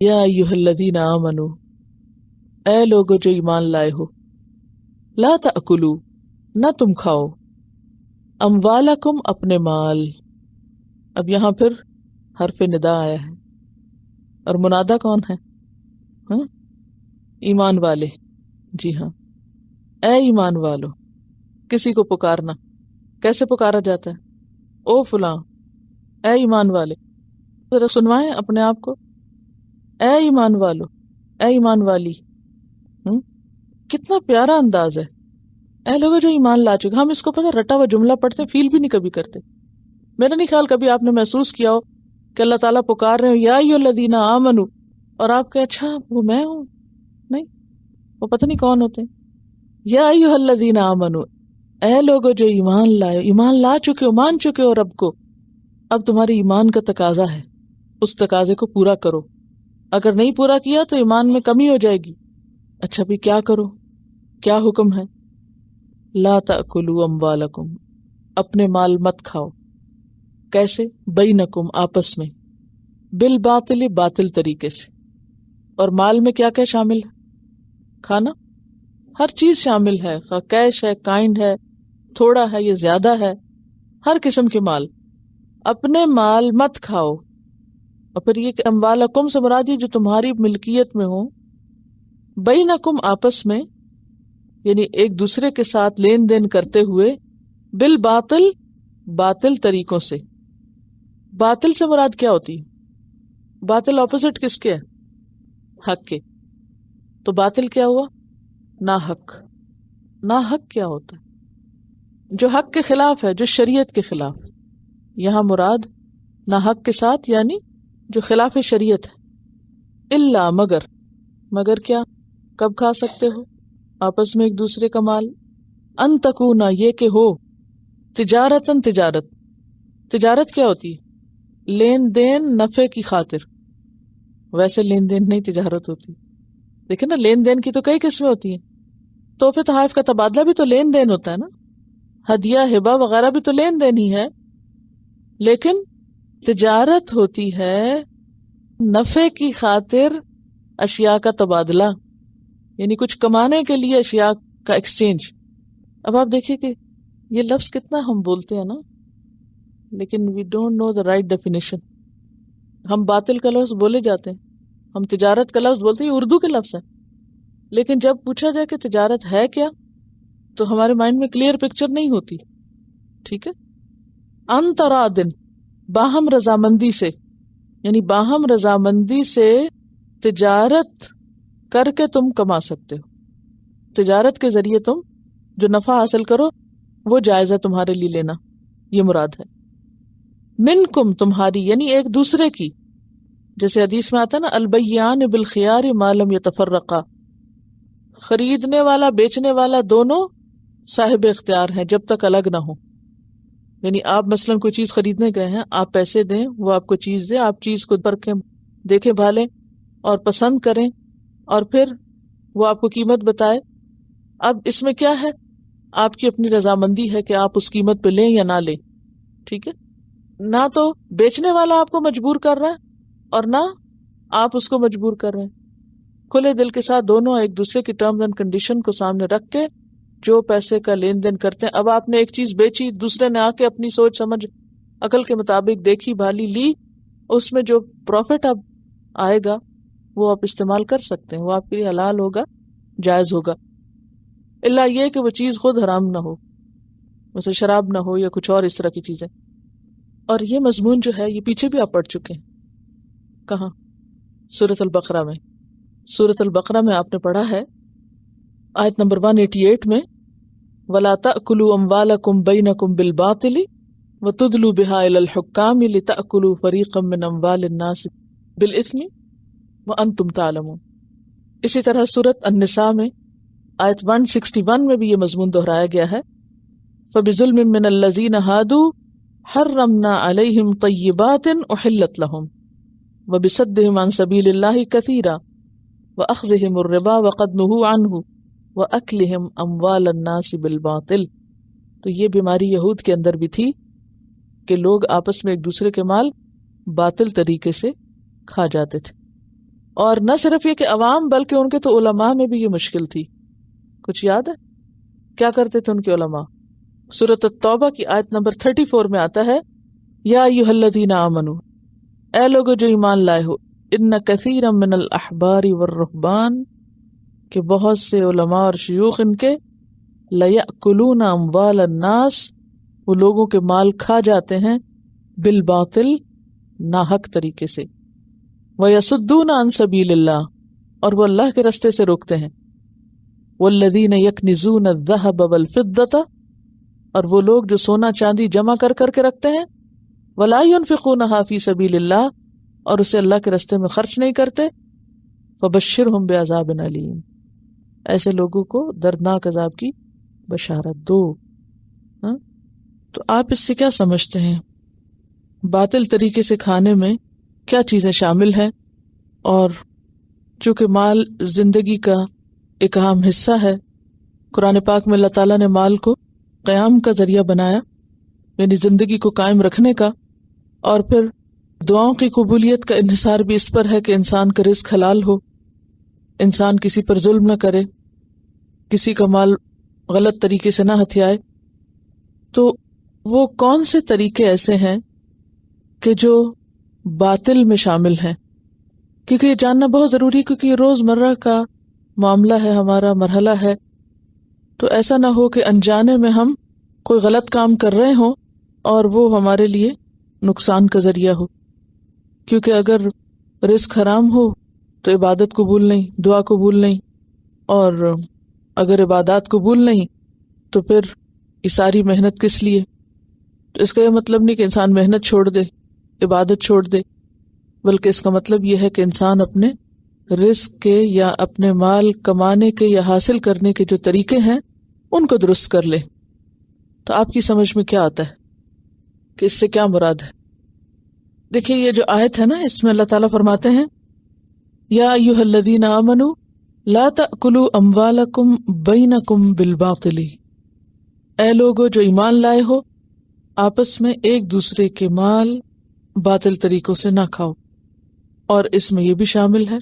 یا ایھا الذین آمنو، اے لوگو جو ایمان لائے ہو، لا تأکلوا، نہ تم کھاؤ، اموالکم، اپنے مال. اب یہاں پھر حرف ندا آیا ہے، اور منادہ کون ہے؟ ہاں؟ ایمان والے. جی ہاں، اے ایمان والو. کسی کو پکارنا کیسے پکارا جاتا ہے؟ او فلاں، اے ایمان والے. ذرا سنوائیں اپنے آپ کو، اے ایمان والو، اے ایمان والی. کتنا پیارا انداز ہے. اے لوگوں جو ایمان لا چکے. ہم اس کو پتہ رٹا ہوا جملہ پڑھتے فیل بھی نہیں کبھی کرتے. میرا نہیں خیال کبھی آپ نے محسوس کیا ہو کہ اللہ تعالیٰ پکار رہے ہو یا ایھا الذین آمنو، اور آپ کہ اچھا وہ میں ہوں. نہیں، وہ پتہ نہیں کون ہوتے. یا ایھا الذین آمنو، اے لوگو جو ایمان لائے، ایمان لا چکے ہو، مان چکے ہو رب کو. اب تمہاری ایمان کا تقاضا ہے، اس تقاضے کو پورا کرو. اگر نہیں پورا کیا تو ایمان میں کمی ہو جائے گی. اچھا بھی کیا کرو؟ کیا حکم ہے؟ لا تأکلوا اموالکم، اپنے مال مت کھاؤ. کیسے؟ بینکم، آپس میں، بالباطل، باطل طریقے سے. اور مال میں کیا کیا شامل ہے؟ کھانا، ہر چیز شامل ہے، کیش ہے، کائنڈ ہے، تھوڑا ہے یہ زیادہ ہے، ہر قسم کے مال. اپنے مال مت کھاؤ. اور پھر یہ کہ اموالکم سے مراد یہ جو تمہاری ملکیت میں ہو، بینکم، آپس میں، یعنی ایک دوسرے کے ساتھ لین دین کرتے ہوئے، بالباطل، باطل طریقوں سے. باطل سے مراد کیا ہوتی ہے؟ باطل اپوزٹ کس کے ہے؟ حق کے. تو باطل کیا ہوا؟ ناحق. ناحق کیا ہوتا ہے؟ جو حق کے خلاف ہے، جو شریعت کے خلاف. یہاں مراد ناحق کے ساتھ یعنی جو خلاف شریعت ہے. الا، مگر. مگر کیا؟ کب کھا سکتے ہو آپس میں ایک دوسرے کا مال؟ ان تکونا، یہ کہ ہو، تجارتاً، تجارت. تجارت کیا ہوتی ہے؟ لین دین نفع کی خاطر. ویسے لین دین نہیں تجارت ہوتی. دیکھیں نا، لین دین کی تو کئی قسمیں ہوتی ہیں. تحفے تحائف کا تبادلہ بھی تو لین دین ہوتا ہے نا. ہدیہ ہبہ وغیرہ بھی تو لین دین ہی ہے. لیکن تجارت ہوتی ہے نفع کی خاطر اشیاء کا تبادلہ، یعنی کچھ کمانے کے لیے اشیاء کا ایکسچینج. اب آپ دیکھیے کہ یہ لفظ کتنا ہم بولتے ہیں نا، لیکن we don't know the right definition. ہم باطل کا لفظ بولے جاتے ہیں، ہم تجارت کا لفظ بولتے ہیں، یہ اردو کے لفظ ہے. لیکن جب پوچھا جائے کہ تجارت ہے کیا، تو ہمارے مائنڈ میں کلیئر پکچر نہیں ہوتی. ٹھیک ہے. ان ترادن، باہم رضامندی سے، یعنی باہم رضامندی سے تجارت کر کے تم کما سکتے ہو. تجارت کے ذریعے تم جو نفع حاصل کرو وہ جائز ہے تمہارے لیے لینا، یہ مراد ہے. منکم، تمہاری، یعنی ایک دوسرے کی. جیسے حدیث میں آتا ہے نا، البیعان بالخیار ما لم یتفرقا. خریدنے والا بیچنے والا دونوں صاحب اختیار ہیں جب تک الگ نہ ہو. یعنی آپ مثلاً کوئی چیز خریدنے گئے ہیں، آپ پیسے دیں، وہ آپ کو چیز دے، آپ چیز کو پرکھیں، دیکھیں بھالیں اور پسند کریں، اور پھر وہ آپ کو قیمت بتائے. اب اس میں کیا ہے؟ آپ کی اپنی رضامندی ہے کہ آپ اس قیمت پہ لیں یا نہ لیں. ٹھیک ہے. نہ تو بیچنے والا آپ کو مجبور کر رہا ہے اور نہ آپ اس کو مجبور کر رہے ہیں. کھلے دل کے ساتھ دونوں ایک دوسرے کی ٹرمز اینڈ کنڈیشن کو سامنے رکھ کے جو پیسے کا لین دین کرتے ہیں. اب آپ نے ایک چیز بیچی، دوسرے نے آ کے اپنی سوچ سمجھ عقل کے مطابق دیکھی بھالی لی، اس میں جو پروفٹ اب آئے گا وہ آپ استعمال کر سکتے ہیں، وہ آپ کے لیے حلال ہوگا، جائز ہوگا. الا یہ کہ وہ چیز خود حرام نہ ہو، مثلا شراب نہ ہو یا کچھ اور اس طرح کی چیزیں. اور یہ مضمون جو ہے یہ پیچھے بھی آپ پڑھ چکے ہیں. کہاں؟ سورۃ البقرہ میں. سورۃ البقرہ میں آپ نے پڑھا ہے آیت نمبر 188 میں، وَلَا تَأْكُلُوا أَمْوَالَكُمْ بَيْنَكُمْ بِالْبَاطِلِ وَتُدْلُوا بِهَا إِلَى الْحُكَّامِ لِتَأْكُلُوا فَرِيقًا مِّنْ أَمْوَالِ النَّاسِ بِالْإِثْمِ وَأَنْتُمْ تَعْلَمُونَ. اسی طرح سورۃ النساء میں آیت 161 میں بھی یہ مضمون دہرایا گیا ہے. فَبِظُلْمٍ مِّنَ الَّذِينَ هَادُوا حَرَّمْنَا عَلَيْهِمْ طَيِّبَاتٍ أُحِلَّتْ لَهُمْ وَبِصَدِّهِمْ عَنْ سَبِيلِ اللَّهِ كَثِيرًا وَأَخْذِهِمُ الرِّبَا وَقَدْ نُهُوا عَنْهُ وَأَكْلِهِمْ أَمْوَالَ النَّاسِ بِالْبَاطِلِ. تو یہ بیماری یہود کے اندر بھی تھی کہ لوگ آپس میں ایک دوسرے کے مال باطل طریقے سے کھا جاتے تھے. اور نہ صرف یہ کہ عوام بلکہ ان کے تو علماء میں بھی یہ مشکل تھی. کچھ یاد ہے کیا کرتے تھے ان کے علماء؟ سورۃ التوبہ کی آیت نمبر 34 میں آتا ہے یا ایھا الذین آمنو، اے لوگو جو ایمان لائے ہو، ان کثیرا من الاحبار والرہبان، کہ بہت سے علماء اور شیوخ ان کے لیأکلون اموال الناس، وہ لوگوں کے مال کھا جاتے ہیں بالباطل، ناحق طریقے سے، ویصدون عن سبیل اللہ، اور وہ اللہ کے رستے سے روکتے ہیں، والذین یکنزون الذہب والفضة، اور وہ لوگ جو سونا چاندی جمع کر کر کے رکھتے ہیں، ولا ينفقونها فی سبیل اللہ، اور اسے اللہ کے رستے میں خرچ نہیں کرتے، فبشرہم بعذاب علیم، ایسے لوگوں کو دردناک عذاب کی بشارت دو. تو آپ اس سے کیا سمجھتے ہیں؟ باطل طریقے سے کھانے میں کیا چیزیں شامل ہیں؟ اور چونکہ مال زندگی کا ایک اہم حصہ ہے، قرآن پاک میں اللہ تعالیٰ نے مال کو قیام کا ذریعہ بنایا، یعنی زندگی کو قائم رکھنے کا، اور پھر دعاؤں کی قبولیت کا انحصار بھی اس پر ہے کہ انسان کا رزق حلال ہو، انسان کسی پر ظلم نہ کرے، کسی کا مال غلط طریقے سے نہ ہتھیائے. تو وہ کون سے طریقے ایسے ہیں کہ جو باطل میں شامل ہیں؟ کیونکہ یہ جاننا بہت ضروری ہے، کیونکہ یہ روز مرہ کا معاملہ ہے، ہمارا مرحلہ ہے. تو ایسا نہ ہو کہ انجانے میں ہم کوئی غلط کام کر رہے ہوں اور وہ ہمارے لیے نقصان کا ذریعہ ہو. کیونکہ اگر رزق حرام ہو تو عبادت قبول نہیں، دعا قبول نہیں، اور اگر عبادات قبول نہیں تو پھر یہ ساری محنت کس لیے؟ تو اس کا یہ مطلب نہیں کہ انسان محنت چھوڑ دے، عبادت چھوڑ دے، بلکہ اس کا مطلب یہ ہے کہ انسان اپنے رزق کے یا اپنے مال کمانے کے یا حاصل کرنے کے جو طریقے ہیں ان کو درست کر لے. تو آپ کی سمجھ میں کیا آتا ہے کہ اس سے کیا مراد ہے؟ دیکھیے یہ جو آیت ہے نا، اس میں اللہ تعالیٰ فرماتے ہیں یا ایھا الذین آمنوا لا تأکلوا اموالکم بینکم بالباطل، اے لوگو جو ایمان لائے ہو، آپس میں ایک دوسرے کے مال باطل طریقوں سے نہ کھاؤ. اور اس میں یہ بھی شامل ہے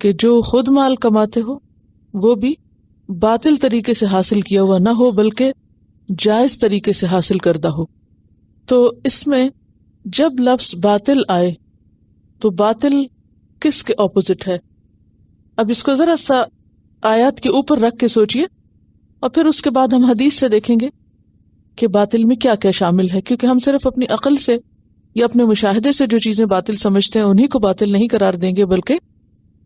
کہ جو خود مال کماتے ہو وہ بھی باطل طریقے سے حاصل کیا ہوا نہ ہو، بلکہ جائز طریقے سے حاصل کردہ ہو. تو اس میں جب لفظ باطل آئے تو باطل کس کے اپوزٹ ہے؟ اب اس کو ذرا سا آیات کے اوپر رکھ کے سوچئے، اور پھر اس کے بعد ہم حدیث سے دیکھیں گے کہ باطل میں کیا کیا شامل ہے. کیونکہ ہم صرف اپنی عقل سے یا اپنے مشاہدے سے جو چیزیں باطل سمجھتے ہیں انہی کو باطل نہیں قرار دیں گے، بلکہ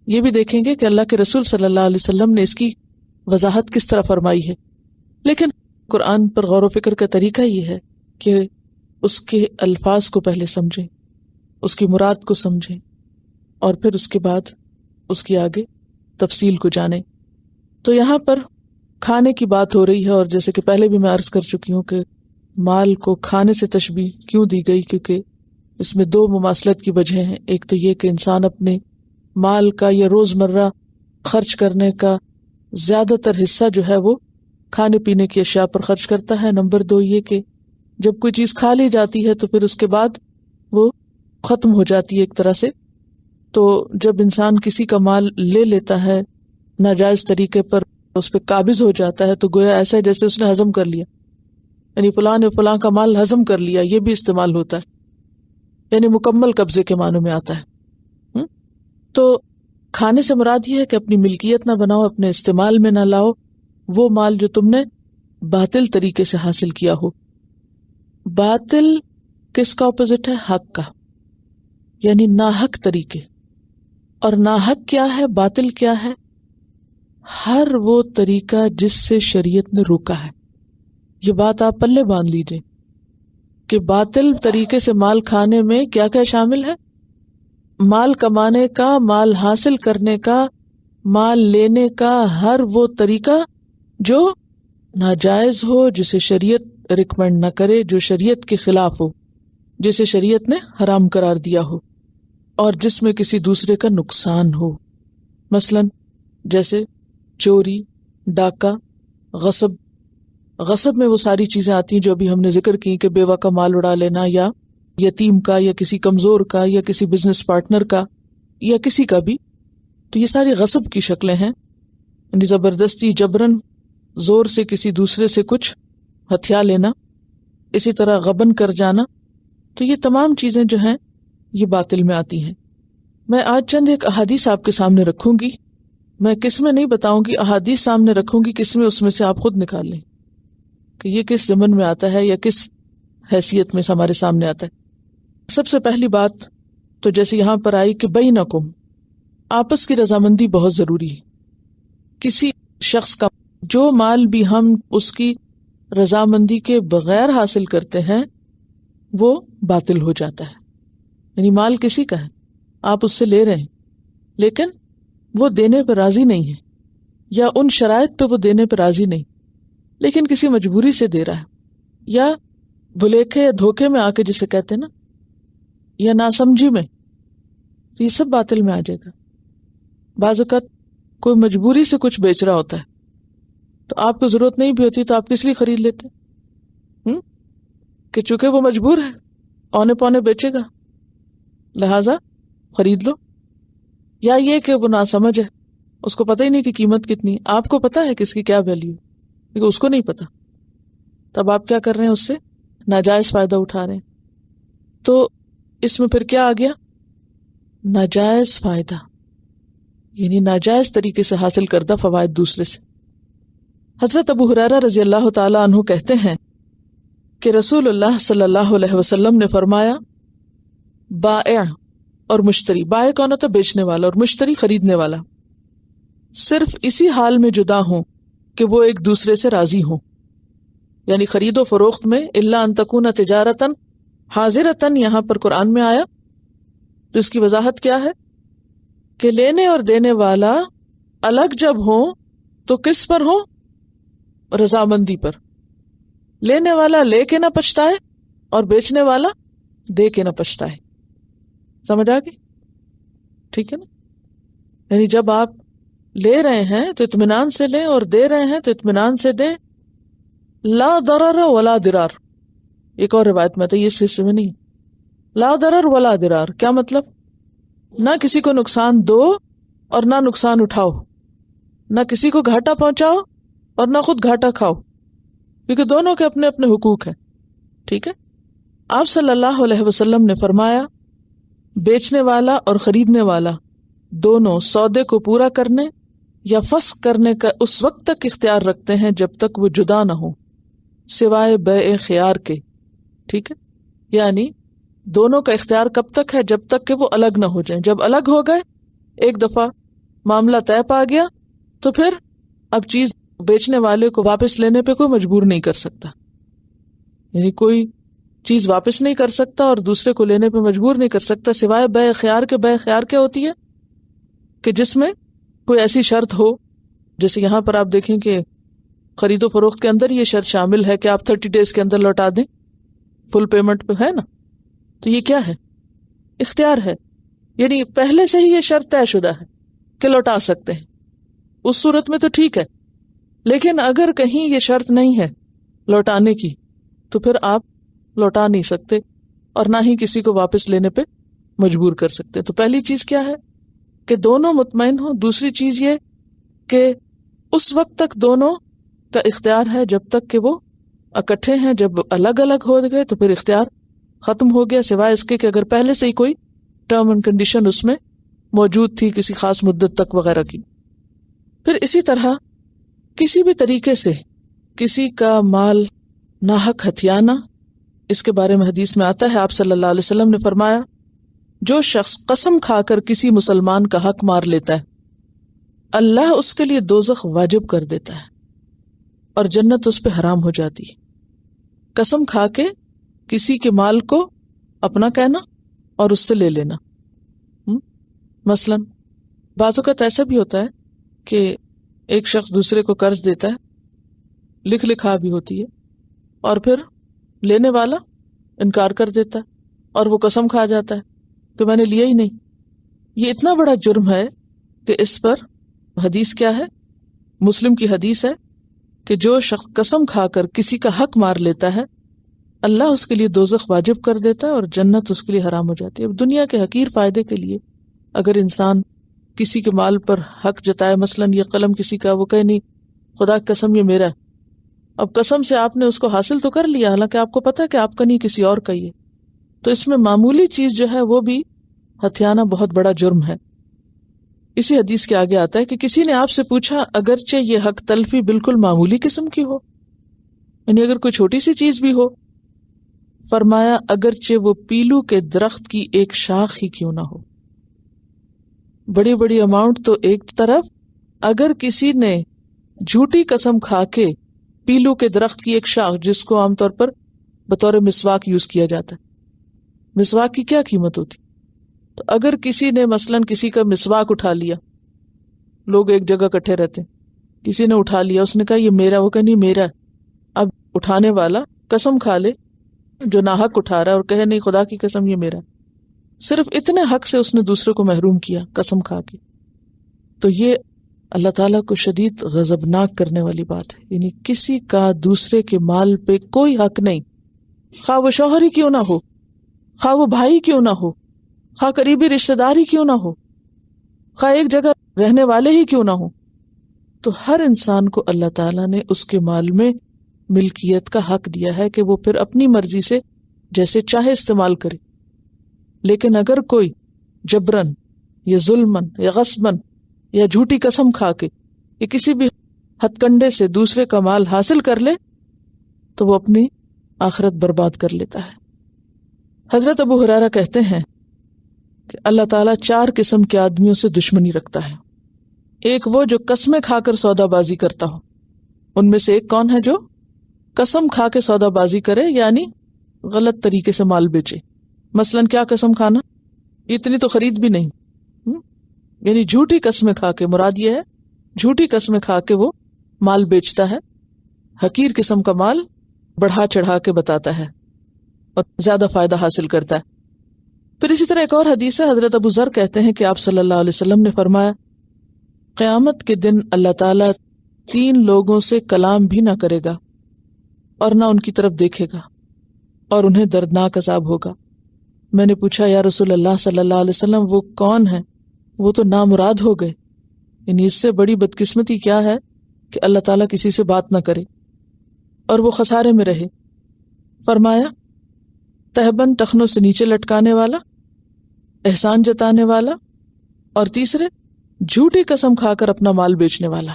یہ بھی دیکھیں گے کہ اللہ کے رسول صلی اللہ علیہ وسلم نے اس کی وضاحت کس طرح فرمائی ہے. لیکن قرآن پر غور و فکر کا طریقہ یہ ہے کہ اس کے الفاظ کو پہلے سمجھیں، اس کی مراد کو سمجھیں، اور پھر اس کے بعد اس کی آگے تفصیل کو جانیں. تو یہاں پر کھانے کی بات ہو رہی ہے، اور جیسے کہ پہلے بھی میں عرض کر چکی ہوں کہ مال کو کھانے سے تشبیہ کیوں دی گئی، کیونکہ اس میں دو مماثلت کی وجہ ہیں. ایک تو یہ کہ انسان اپنے مال کا یا روزمرہ خرچ کرنے کا زیادہ تر حصہ جو ہے وہ کھانے پینے کی اشیاء پر خرچ کرتا ہے. نمبر دو یہ کہ جب کوئی چیز کھا لی جاتی ہے تو پھر اس کے بعد وہ ختم ہو جاتی ہے ایک طرح سے. تو جب انسان کسی کا مال لے لیتا ہے ناجائز طریقے پر، اس پہ قابض ہو جاتا ہے، تو گویا ایسا ہے جیسے اس نے ہضم کر لیا، یعنی فلاں نے فلاں کا مال ہضم کر لیا. یہ بھی استعمال ہوتا ہے، یعنی مکمل قبضے کے معنوں میں آتا ہے. تو کھانے سے مراد یہ ہے کہ اپنی ملکیت نہ بناؤ، اپنے استعمال میں نہ لاؤ وہ مال جو تم نے باطل طریقے سے حاصل کیا ہو. باطل کس کا اپوزٹ ہے؟ حق کا، یعنی ناحق طریقے. اور ناحق کیا ہے؟ باطل کیا ہے؟ ہر وہ طریقہ جس سے شریعت نے روکا ہے. یہ بات آپ پلے باندھ لیجئے کہ باطل طریقے سے مال کھانے میں کیا کیا شامل ہے. مال کمانے کا، مال حاصل کرنے کا، مال لینے کا ہر وہ طریقہ جو ناجائز ہو، جسے شریعت ریکمینڈ نہ کرے، جو شریعت کے خلاف ہو، جسے شریعت نے حرام قرار دیا ہو، اور جس میں کسی دوسرے کا نقصان ہو. مثلا جیسے چوری، ڈاکہ، غصب میں وہ ساری چیزیں آتی ہیں جو ابھی ہم نے ذکر کی کہ بیوہ کا مال اڑا لینا، یا یتیم کا، یا کسی کمزور کا، یا کسی بزنس پارٹنر کا، یا کسی کا بھی تو یہ ساری غصب کی شکلیں ہیں، یعنی زبردستی جبرن زور سے کسی دوسرے سے کچھ ہتھیا لینا، اسی طرح غبن کر جانا، تو یہ تمام چیزیں جو ہیں یہ باطل میں آتی ہیں۔ میں آج چند ایک احادیث آپ کے سامنے رکھوں گی، میں کس میں نہیں بتاؤں گی، احادیث سامنے رکھوں گی، کس میں اس میں سے آپ خود نکال لیں کہ یہ کس ضمن میں آتا ہے یا کس حیثیت میں ہمارے سامنے آتا ہے۔ سب سے پہلی بات تو جیسے یہاں پر آئی کہ بینکم، آپس کی رضامندی بہت ضروری ہے۔ کسی شخص کا جو مال بھی ہم اس کی رضامندی کے بغیر حاصل کرتے ہیں وہ باطل ہو جاتا ہے۔ یعنی مال کسی کا ہے، آپ اس سے لے رہے ہیں لیکن وہ دینے پہ راضی نہیں ہے، یا ان شرائط پہ وہ دینے پہ راضی نہیں، لیکن کسی مجبوری سے دے رہا ہے، یا بھلیکھے یا دھوکے میں آ کے جسے کہتے ہیں نا، یا ناسمجھی میں، تو یہ سب باطل میں آ جائے گا۔ بعض اوقات کوئی مجبوری سے کچھ بیچ رہا ہوتا ہے تو آپ کو ضرورت نہیں بھی ہوتی تو آپ کس لیے خرید لیتے کہ چونکہ وہ مجبور ہے، اونے پونے بیچے گا لہذا خرید لو۔ یا یہ کہ وہ ناسمجھ ہے، اس کو پتہ ہی نہیں کہ قیمت کتنی، آپ کو پتہ ہے کہ اس کی کیا ویلیو ہے لیکن اس کو نہیں پتا، تب آپ کیا کر رہے ہیں، اس سے ناجائز فائدہ اٹھا رہے ہیں۔ تو اس میں پھر کیا آ گیا، ناجائز فائدہ، یعنی ناجائز طریقے سے حاصل کردہ فوائد دوسرے سے۔ حضرت ابو ہریرہ رضی اللہ تعالی عنہ کہتے ہیں کہ رسول اللہ صلی اللہ علیہ وسلم نے فرمایا، بائع اور مشتری، بائع کون ہوتا ہے، بیچنے والا، اور مشتری خریدنے والا، صرف اسی حال میں جدا ہوں کہ وہ ایک دوسرے سے راضی ہوں، یعنی خرید و فروخت میں الا ان تکون تجارتاً حاضرتاً یہاں پر قرآن میں آیا تو اس کی وضاحت کیا ہے کہ لینے اور دینے والا الگ جب ہوں تو کس پر ہوں، رضامندی پر، لینے والا لے کے نہ پچھتائے اور بیچنے والا دے کے نہ پچھتائے۔ سمجھ آ گئی؟ ٹھیک ہے نا، یعنی جب آپ لے رہے ہیں تو اطمینان سے لیں اور دے رہے ہیں تو اطمینان سے دیں، لا ضرر ولا ضرار۔ ایک اور روایت میں تو یہ حصے میں نہیں، لا ضرر ولا ضرار کیا مطلب، نہ کسی کو نقصان دو اور نہ نقصان اٹھاؤ، نہ کسی کو گھاٹا پہنچاؤ اور نہ خود گھاٹا کھاؤ، کیونکہ دونوں کے اپنے اپنے حقوق ہیں۔ ٹھیک ہے، آپ صلی اللہ علیہ وسلم نے فرمایا، بیچنے والا اور خریدنے والا دونوں سودے کو پورا کرنے یا فسخ کرنے کا اس وقت تک اختیار رکھتے ہیں جب تک وہ جدا نہ ہو، سوائے بیع خیار کے۔ ٹھیک ہے، یعنی دونوں کا اختیار کب تک ہے، جب تک کہ وہ الگ نہ ہو جائیں۔ جب الگ ہو گئے، ایک دفعہ معاملہ طے پا گیا، تو پھر اب چیز بیچنے والے کو واپس لینے پہ کوئی مجبور نہیں کر سکتا، یعنی کوئی چیز واپس نہیں کر سکتا اور دوسرے کو لینے پہ مجبور نہیں کر سکتا، سوائے بیع خیار کے۔ بیع خیار کیا ہوتی ہے کہ جس میں کوئی ایسی شرط ہو، جیسے یہاں پر آپ دیکھیں کہ خرید و فروخت کے اندر یہ شرط شامل ہے کہ آپ 30 days کے اندر لوٹا دیں، فل پیمنٹ پہ، ہے نا، تو یہ کیا ہے، اختیار ہے، یعنی پہلے سے ہی یہ شرط طے شدہ ہے کہ لوٹا سکتے ہیں، اس صورت میں تو ٹھیک ہے۔ لیکن اگر کہیں یہ شرط نہیں ہے لوٹانے کی تو پھر آپ لوٹا نہیں سکتے اور نہ ہی کسی کو واپس لینے پہ مجبور کر سکتے۔ تو پہلی چیز کیا ہے کہ دونوں مطمئن ہوں، دوسری چیز یہ کہ اس وقت تک دونوں کا اختیار ہے جب تک کہ وہ اکٹھے ہیں، جب الگ الگ ہو گئے تو پھر اختیار ختم ہو گیا، سوائے اس کے کہ اگر پہلے سے ہی کوئی ٹرم اینڈ کنڈیشن اس میں موجود تھی کسی خاص مدت تک وغیرہ کی۔ پھر اسی طرح کسی بھی طریقے سے کسی کا مال ناحق ہتھیانا، اس کے بارے میں حدیث میں آتا ہے، آپ صلی اللہ علیہ وسلم نے فرمایا، جو شخص قسم کھا کر کسی مسلمان کا حق مار لیتا ہے، اللہ اس کے لیے دوزخ واجب کر دیتا ہے اور جنت اس پہ حرام ہو جاتی ہے۔ قسم کھا کے کسی کے مال کو اپنا کہنا اور اس سے لے لینا۔ مثلا بعض اوقات ایسا بھی ہوتا ہے کہ ایک شخص دوسرے کو قرض دیتا ہے، لکھ لکھا بھی ہوتی ہے، اور پھر لینے والا انکار کر دیتا ہے اور وہ قسم کھا جاتا ہے کہ میں نے لیا ہی نہیں۔ یہ اتنا بڑا جرم ہے کہ اس پر حدیث کیا ہے، مسلم کی حدیث ہے کہ جو شخص قسم کھا کر کسی کا حق مار لیتا ہے، اللہ اس کے لیے دوزخ واجب کر دیتا ہے اور جنت اس کے لیے حرام ہو جاتی ہے۔ اب دنیا کے حقیر فائدے کے لیے اگر انسان کسی کے مال پر حق جتائے، مثلاً یہ قلم کسی کا، وہ کہے نہیں خدا کی قسم یہ میرا ہے، اب قسم سے آپ نے اس کو حاصل تو کر لیا، حالانکہ آپ کو پتا ہے کہ آپ کا نہیں کسی اور کا ہی ہے. تو اس میں معمولی چیز جو ہے وہ بھی ہتھیانا بہت بڑا جرم ہے. اسی حدیث کے آگے آتا ہے کہ کسی نے آپ سے پوچھا اگرچہ یہ حق تلفی بالکل معمولی قسم کی ہو، یعنی اگر کوئی چھوٹی سی چیز بھی ہو، فرمایا اگرچہ وہ پیلو کے درخت کی ایک شاخ ہی کیوں نہ ہو. بڑی بڑی اماؤنٹ تو ایک طرف، اگر کسی نے جھوٹی قسم کھا کے پیلو کے درخت کی ایک شاخ، جس کو عام طور پر بطور مسواک یوز کیا جاتا ہے، مسواک کی کیا قیمت ہوتی، تو اگر کسی نے مثلاً کسی کا مسواک اٹھا لیا، لوگ ایک جگہ اکٹھے رہتے ہیں، کسی نے اٹھا لیا، اس نے کہا یہ میرا، وہ کہ نہیں میرا. اب اٹھانے والا قسم کھا لے جو ناحق اٹھا رہا ہے اور کہے نہیں خدا کی قسم یہ میرا، صرف اتنے حق سے اس نے دوسرے کو محروم کیا قسم کھا کے، تو یہ اللہ تعالیٰ کو شدید غضبناک کرنے والی بات ہے. یعنی کسی کا دوسرے کے مال پہ کوئی حق نہیں، خواہ وہ شوہر ہی کیوں نہ ہو، خواہ وہ بھائی کیوں نہ ہو، خواہ قریبی رشتہ دار ہی کیوں نہ ہو، خواہ ایک جگہ رہنے والے ہی کیوں نہ ہو. تو ہر انسان کو اللہ تعالیٰ نے اس کے مال میں ملکیت کا حق دیا ہے کہ وہ پھر اپنی مرضی سے جیسے چاہے استعمال کرے. لیکن اگر کوئی جبرن یا ظلمن یا غصبن یا جھوٹی قسم کھا کے یا کسی بھی ہتھ کنڈے سے دوسرے کا مال حاصل کر لے تو وہ اپنی آخرت برباد کر لیتا ہے. حضرت ابو ہریرہ کہتے ہیں کہ اللہ تعالیٰ 4 قسم کے آدمیوں سے دشمنی رکھتا ہے. ایک وہ جو قسمیں کھا کر سودا بازی کرتا ہو. ان میں سے ایک کون ہے جو قسم کھا کے سودا بازی کرے، یعنی غلط طریقے سے مال بیچے. مثلاً کیا قسم کھانا، اتنی تو خرید بھی نہیں، یعنی جھوٹی قسمیں کھا کے، مراد یہ ہے جھوٹی قسمیں کھا کے وہ مال بیچتا ہے، حقیر قسم کا مال بڑھا چڑھا کے بتاتا ہے اور زیادہ فائدہ حاصل کرتا ہے. پھر اسی طرح ایک اور حدیث ہے، حضرت ابو ذر کہتے ہیں کہ آپ صلی اللہ علیہ وسلم نے فرمایا قیامت کے دن اللہ تعالیٰ 3 لوگوں سے کلام بھی نہ کرے گا اور نہ ان کی طرف دیکھے گا اور انہیں دردناک عذاب ہوگا. میں نے پوچھا یا رسول اللہ صلی اللہ علیہ وسلم وہ کون ہیں؟ وہ تو نامراد ہو گئے، یعنی اس سے بڑی بدقسمتی کیا ہے کہ اللہ تعالیٰ کسی سے بات نہ کرے اور وہ خسارے میں رہے. فرمایا تہبند ٹخنوں سے نیچے لٹکانے والا، احسان جتانے والا، اور تیسرے جھوٹی قسم کھا کر اپنا مال بیچنے والا.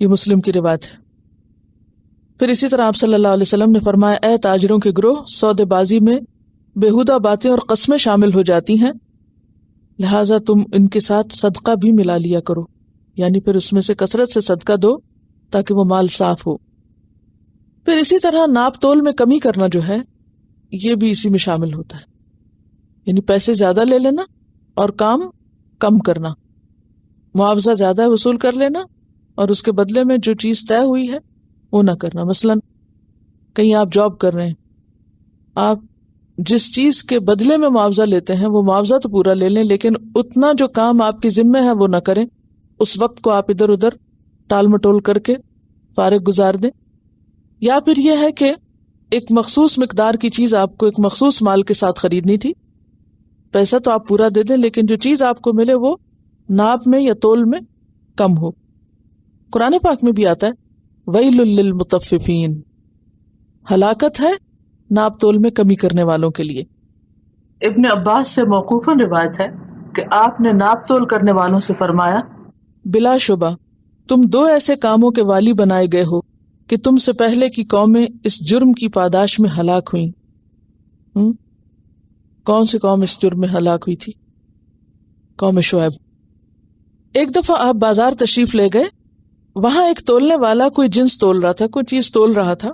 یہ مسلم کی روایت ہے. پھر اسی طرح آپ صلی اللہ علیہ وسلم نے فرمایا اے تاجروں کے گروہ، سودے بازی میں بےہودہ باتیں اور قسمیں شامل ہو جاتی ہیں، لہٰذا تم ان کے ساتھ صدقہ بھی ملا لیا کرو، یعنی پھر اس میں سے کثرت سے صدقہ دو تاکہ وہ مال صاف ہو. پھر اسی طرح ناپ تول میں کمی کرنا جو ہے یہ بھی اسی میں شامل ہوتا ہے، یعنی پیسے زیادہ لے لینا اور کام کم کرنا، معاوضہ زیادہ وصول کر لینا اور اس کے بدلے میں جو چیز طے ہوئی ہے وہ نہ کرنا. مثلاً کہیں آپ جاب کر رہے ہیں، آپ جس چیز کے بدلے میں معاوضہ لیتے ہیں وہ معاوضہ تو پورا لے لیں، لیکن اتنا جو کام آپ کے ذمہ ہے وہ نہ کریں. اس وقت کو آپ ادھر ادھر ٹال مٹول کر کے فارغ گزار دیں. یا پھر یہ ہے کہ ایک مخصوص مقدار کی چیز آپ کو ایک مخصوص مال کے ساتھ خریدنی تھی، پیسہ تو آپ پورا دے دیں لیکن جو چیز آپ کو ملے وہ ناپ میں یا تول میں کم ہو. قرآن پاک میں بھی آتا ہے ویل للمطففین، ہلاکت ہے ناپ تول میں کمی کرنے والوں کے لیے. ابن عباس سے موقوفاً روایت ہے کہ آپ نے ناپ تول کرنے والوں سے فرمایا بلا شبہ تم 2 ایسے کاموں کے والی بنائے گئے ہو کہ تم سے پہلے کی قومیں اس جرم کی پاداش میں ہلاک ہوئیں. کون سی قوم اس جرم میں ہلاک ہوئی تھی؟ قوم شعیب. ایک دفعہ آپ بازار تشریف لے گئے، وہاں ایک تولنے والا کوئی جنس تول رہا تھا، کوئی چیز تول رہا تھا.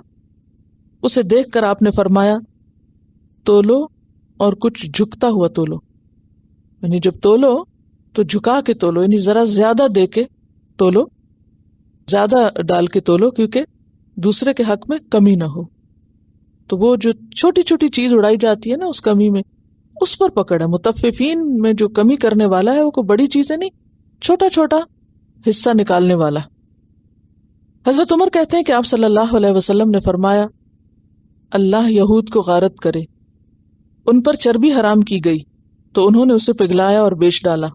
اسے دیکھ کر آپ نے فرمایا تولو اور کچھ جھکتا ہوا تولو، یعنی جب تولو تو جھکا کے تولو، یعنی ذرا زیادہ دے کے تولو، زیادہ ڈال کے تولو کیونکہ دوسرے کے حق میں کمی نہ ہو. تو وہ جو چھوٹی چھوٹی چیز اڑائی جاتی ہے نا اس کمی میں، اس پر پکڑ ہے. متففین میں جو کمی کرنے والا ہے وہ کوئی بڑی چیزیں نہیں، چھوٹا چھوٹا حصہ نکالنے والا. حضرت عمر کہتے ہیں کہ آپ صلی اللہ علیہ وسلم نے فرمایا اللہ یہود کو غارت کرے، ان پر چربی حرام کی گئی تو انہوں نے اسے پگھلایا اور بیچ ڈالا.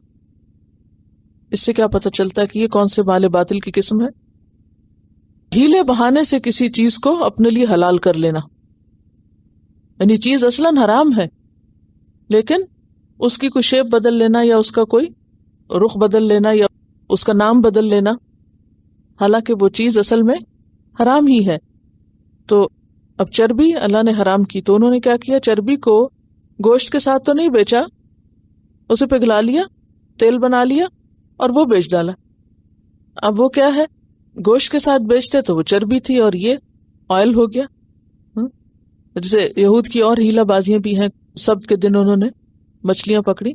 اس سے کیا پتہ چلتا ہے کہ یہ کون سے مال باطل کی قسم ہے؟ ہیلے بہانے سے کسی چیز کو اپنے لیے حلال کر لینا، یعنی چیز اصلاً حرام ہے لیکن اس کی کوئی شیپ بدل لینا یا اس کا کوئی رخ بدل لینا یا اس کا نام بدل لینا، حالانکہ وہ چیز اصل میں حرام ہی ہے۔ تو اب چربی اللہ نے حرام کی تو انہوں نے کیا کیا، چربی کو گوشت کے ساتھ تو نہیں بیچا، اسے پگھلا لیا، تیل بنا لیا اور وہ بیچ ڈالا۔ اب وہ کیا ہے، گوشت کے ساتھ بیچتے تو وہ چربی تھی اور یہ آئل ہو گیا۔ جیسے یہود کی اور ہیلا بازیاں بھی ہیں، سبت کے دن انہوں نے مچھلیاں پکڑی،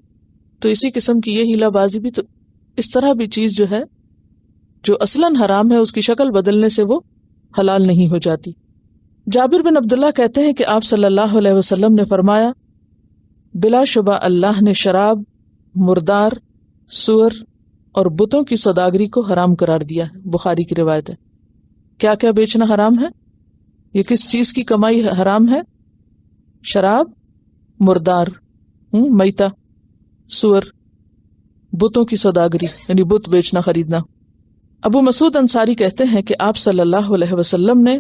تو اسی قسم کی یہ ہیلا بازی بھی، تو اس طرح بھی چیز جو ہے جو اصلاً حرام ہے اس کی شکل بدلنے سے وہ حلال نہیں ہو جاتی۔ جابر بن عبداللہ کہتے ہیں کہ آپ صلی اللہ علیہ وسلم نے فرمایا، بلا شبہ اللہ نے شراب، مردار، سور اور بتوں کی سوداگری کو حرام قرار دیا ہے۔ بخاری کی روایت ہے۔ کیا کیا بیچنا حرام ہے؟ یہ کس چیز کی کمائی حرام ہے؟ شراب، مردار، میتہ، سور، بتوں کی سوداگری یعنی بت بیچنا خریدنا۔ ابو مسعود انصاری کہتے ہیں کہ آپ صلی اللہ علیہ وسلم نے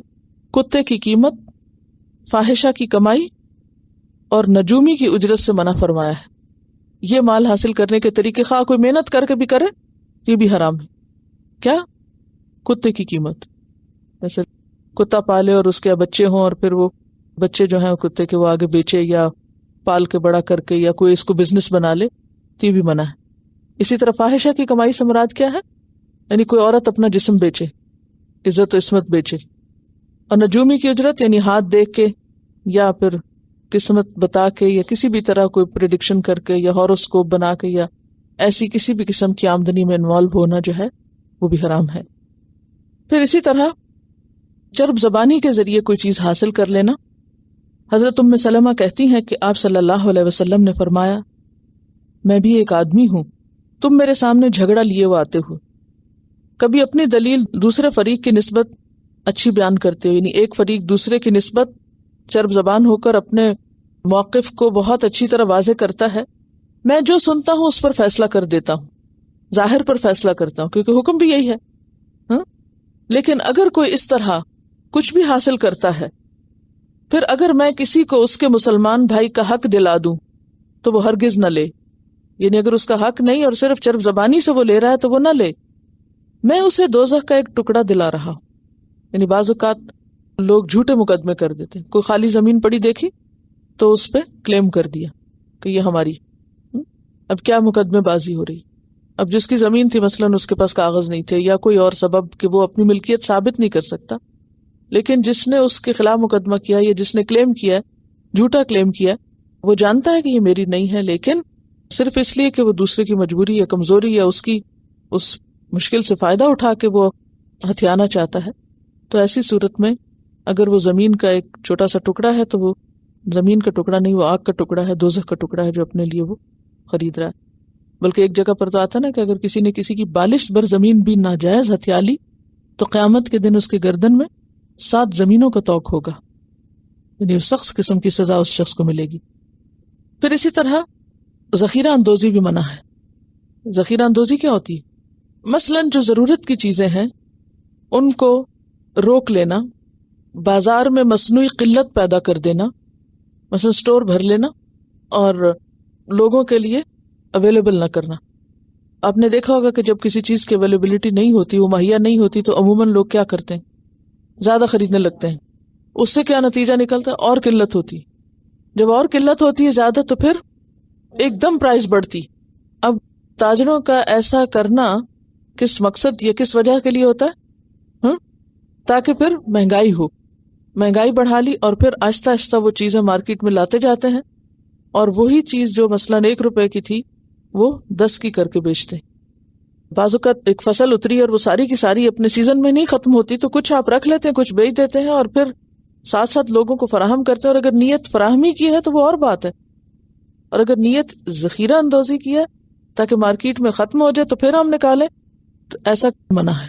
کتے کی قیمت، فاحشہ کی کمائی اور نجومی کی اجرت سے منع فرمایا ہے۔ یہ مال حاصل کرنے کے طریقے خواہ کوئی محنت کر کے بھی کرے یہ بھی حرام ہے۔ کیا؟ کتے کی قیمت، جیسے کتا پالے اور اس کے بچے ہوں اور پھر وہ بچے جو ہیں کتے کے وہ آگے بیچے یا پال کے بڑا کر کے یا کوئی اس کو بزنس بنا لے تو یہ بھی منع ہے۔ اسی طرح فاحشہ کی کمائی سے مراد کیا ہے؟ یعنی کوئی عورت اپنا جسم بیچے، عزت و عصمت بیچے۔ اور نجومی کی اجرت یعنی ہاتھ دیکھ کے یا پھر قسمت بتا کے یا کسی بھی طرح کوئی پریڈکشن کر کے یا ہاروسکوپ بنا کے یا ایسی کسی بھی قسم کی آمدنی میں انوالو ہونا جو ہے وہ بھی حرام ہے۔ پھر اسی طرح چرب زبانی کے ذریعے کوئی چیز حاصل کر لینا۔ حضرت ام سلمہ کہتی ہیں کہ آپ صلی اللہ علیہ وسلم نے فرمایا، میں بھی ایک آدمی ہوں، تم میرے سامنے جھگڑا لیے ہوئے آتے ہو، کبھی اپنی دلیل دوسرے فریق کی نسبت اچھی بیان کرتے ہو، یعنی ایک فریق دوسرے کی نسبت چرب زبان ہو کر اپنے موقف کو بہت اچھی طرح واضح کرتا ہے، میں جو سنتا ہوں اس پر فیصلہ کر دیتا ہوں، ظاہر پر فیصلہ کرتا ہوں کیونکہ حکم بھی یہی ہے۔ لیکن اگر کوئی اس طرح کچھ بھی حاصل کرتا ہے، پھر اگر میں کسی کو اس کے مسلمان بھائی کا حق دلا دوں تو وہ ہرگز نہ لے، یعنی اگر اس کا حق نہیں اور صرف چرب زبانی سے وہ لے رہا ہے تو وہ نہ لے، میں اسے دوزخ کا ایک ٹکڑا دلا رہا ہوں۔ یعنی بعض اوقات لوگ جھوٹے مقدمے کر دیتے ہیں، کوئی خالی زمین پڑی دیکھی تو اس پہ کلیم کر دیا کہ یہ ہماری، اب کیا مقدمے بازی ہو رہی۔ اب جس کی زمین تھی مثلاً اس کے پاس کاغذ نہیں تھے یا کوئی اور سبب کہ وہ اپنی ملکیت ثابت نہیں کر سکتا، لیکن جس نے اس کے خلاف مقدمہ کیا یا جس نے کلیم کیا، جھوٹا کلیم کیا، وہ جانتا ہے کہ یہ میری نہیں ہے، لیکن صرف اس لیے کہ وہ دوسرے کی مجبوری یا کمزوری یا اس کی اس مشکل سے فائدہ اٹھا کے وہ ہتھیانا چاہتا ہے، تو ایسی صورت میں اگر وہ زمین کا ایک چھوٹا سا ٹکڑا ہے تو وہ زمین کا ٹکڑا نہیں، وہ آگ کا ٹکڑا ہے، دوزخ کا ٹکڑا ہے جو اپنے لیے وہ خرید رہا ہے۔ بلکہ ایک جگہ پر تو آتا نا کہ اگر کسی نے کسی کی بالش بھر زمین بھی ناجائز ہتھیا لی تو قیامت کے دن اس کے گردن میں 7 زمینوں کا طوق ہوگا، یعنی سخت قسم کی سزا اس شخص کو ملے گی۔ پھر اسی طرح ذخیرہ اندوزی بھی منع ہے۔ ذخیرہ اندوزی کیا ہوتی ہے؟ مثلاً جو ضرورت کی چیزیں ہیں ان کو روک لینا، بازار میں مصنوعی قلت پیدا کر دینا، مثلا سٹور بھر لینا اور لوگوں کے لیے اویلیبل نہ کرنا۔ آپ نے دیکھا ہوگا کہ جب کسی چیز کی اویلیبلٹی نہیں ہوتی، وہ مہیا نہیں ہوتی، تو عموماً لوگ کیا کرتے ہیں؟ زیادہ خریدنے لگتے ہیں۔ اس سے کیا نتیجہ نکلتا ہے؟ اور قلت ہوتی۔ جب اور قلت ہوتی ہے زیادہ تو پھر ایک دم پرائز بڑھتی۔ اب تاجروں کا ایسا کرنا کس مقصد یا کس وجہ کے لیے ہوتا ہے؟ تاکہ پھر مہنگائی ہو، مہنگائی بڑھا لی اور پھر آہستہ آہستہ وہ چیزیں مارکیٹ میں لاتے جاتے ہیں اور وہی چیز جو مثلاً 1 روپے کی تھی وہ 10 کی کر کے بیچتے ہیں۔ بعض اوقات ایک فصل اتری اور وہ ساری کی ساری اپنے سیزن میں نہیں ختم ہوتی تو کچھ آپ رکھ لیتے ہیں، کچھ بیچ دیتے ہیں اور پھر ساتھ ساتھ لوگوں کو فراہم کرتے ہیں، اور اگر نیت فراہمی کی ہے تو وہ اور بات ہے، اور اگر نیت ذخیرہ اندوزی کی ہے تاکہ مارکیٹ میں ختم ہو جائے تو پھر ہم نکالیں، تو ایسا منع ہے۔